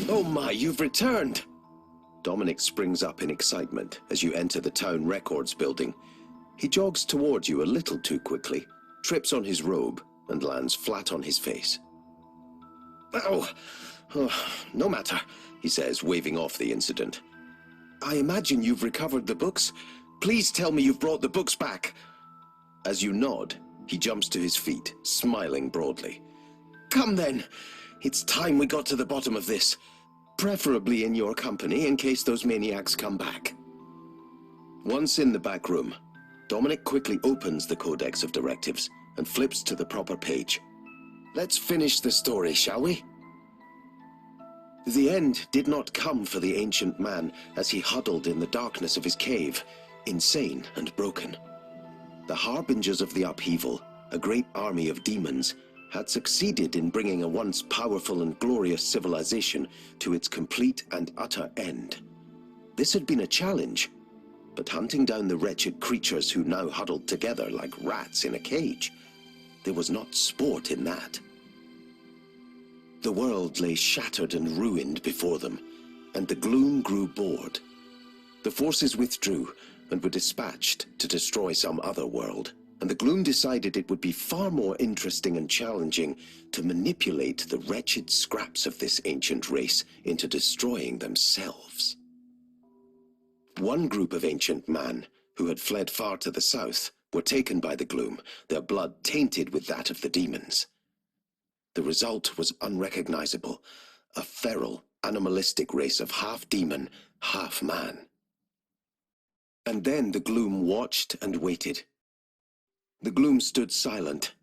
Oh my, you've returned! Dominic springs up in excitement as you enter the town records building. He jogs towards you a little too quickly, trips on his robe, and lands flat on his face. Oh, no matter, he says, waving off the incident. I imagine you've recovered the books. Please tell me you've brought the books back. As you nod, he jumps to his feet, smiling broadly. Come then. It's time we got to the bottom of this. Preferably in your company, in case those maniacs come back. Once in the back room, Dominic quickly opens the Codex of Directives and flips to the proper page. Let's finish the story, shall we? The end did not come for the ancient man as he huddled in the darkness of his cave, insane and broken. The harbingers of the upheaval, a great army of demons, had succeeded in bringing a once powerful and glorious civilization to its complete and utter end. This had been a challenge, but hunting down the wretched creatures who now huddled together like rats in a cage, there was not sport in that. The world lay shattered and ruined before them, and the gloom grew bored. The forces withdrew and were dispatched to destroy some other world, and the gloom decided it would be far more interesting and challenging to manipulate the wretched scraps of this ancient race into destroying themselves. One group of ancient man, who had fled far to the south, were taken by the gloom, their blood tainted with that of the demons. The result was unrecognizable, a feral, animalistic race of half demon, half man. And then the gloom watched and waited. The gloom stood silent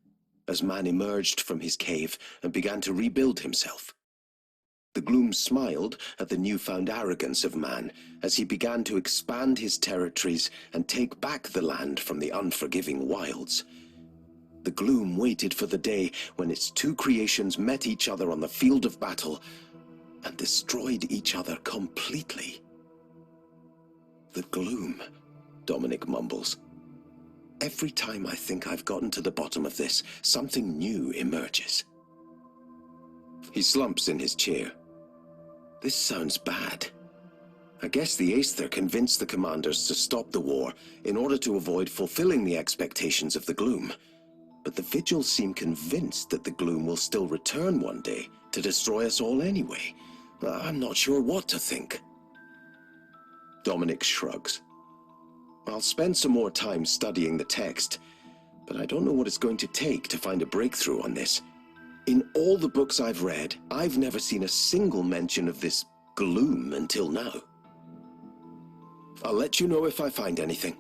as man emerged from his cave and began to rebuild himself. The gloom smiled at the newfound arrogance of man as he began to expand his territories and take back the land from the unforgiving wilds. The gloom waited for the day when its two creations met each other on the field of battle and destroyed each other completely. The gloom, Dominic mumbles. Every time I think I've gotten to the bottom of this, something new emerges. He slumps in his chair. This sounds bad. I guess the Aether convinced the commanders to stop the war in order to avoid fulfilling the expectations of the gloom. But the Vigils seem convinced that the gloom will still return one day to destroy us all anyway. I'm not sure what to think. Dominic shrugs. I'll spend some more time studying the text, but I don't know what it's going to take to find a breakthrough on this. In all the books I've read, I've never seen a single mention of this gloom until now. I'll let you know if I find anything.